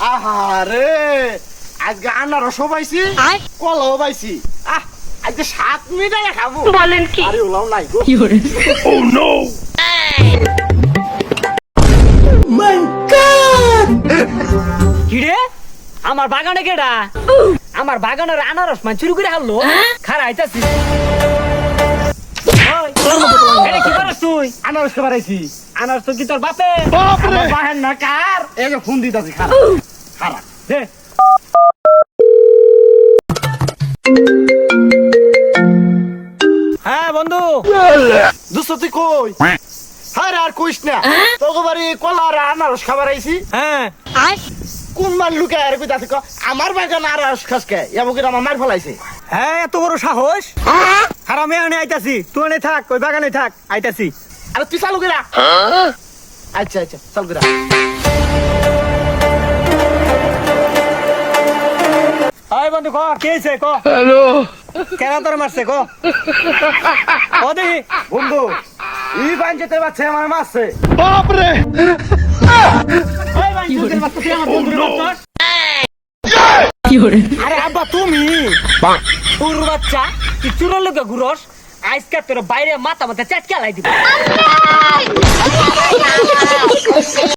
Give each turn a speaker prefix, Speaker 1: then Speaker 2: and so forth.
Speaker 1: আহারে আজকে আনারসও পাইছি কলাও পাইছি আজকে 7 মিনিটাই খাবো
Speaker 2: বলেন কি?
Speaker 1: আরে ওলাও নাই গো
Speaker 3: Oh no!
Speaker 4: কিরে আমার বাগানে কেডা আমার বাগানের আনারস মান চুরি করে হারলো খারা আইতাছি কি করছ তুই
Speaker 1: আনারস কে বাড়াইছি
Speaker 4: আনারস তো কি তোর বাপে
Speaker 1: আমার বাহেন না কার এই যে ফোন দিতাছি খারাপ খারাপ
Speaker 4: দে হ্যাঁ বন্ধু
Speaker 1: দুশো তুই কই আরে আর কইস না তোকে বাড়ি কলা আর আনারস খাবার আইছি
Speaker 4: হ্যাঁ
Speaker 1: কোন মান লুকে আর কইতাছি আমার বাগান আনারস খাসকে এমন করে আমার মার ফলাইছে
Speaker 4: হ্যাঁ এত বড় সাহস খারাপ মেয়ে আইতাছি তুই এনে থাক ওই বাগানে থাক আইতাছি
Speaker 1: আরে তুই চালু করা আচ্ছা আচ্ছা চালু করা
Speaker 4: আয় বন্ধু ক কে হইছে ক
Speaker 3: Hello!
Speaker 4: কেন তোর মারছে ক ও দেখি
Speaker 1: বন্ধু এই বাইন যেতে পারছে আমার মারছে
Speaker 3: Babre!
Speaker 4: ওই ভাই তোর মারছে তুই আমার বন্ধুরে মারছস আরে আব্বা তুমি তোর বাচ্চা তুই চুরের লোকে ঘুরস আজকে তোর বাইরে মাথা মাথা চাটকে লাই দিব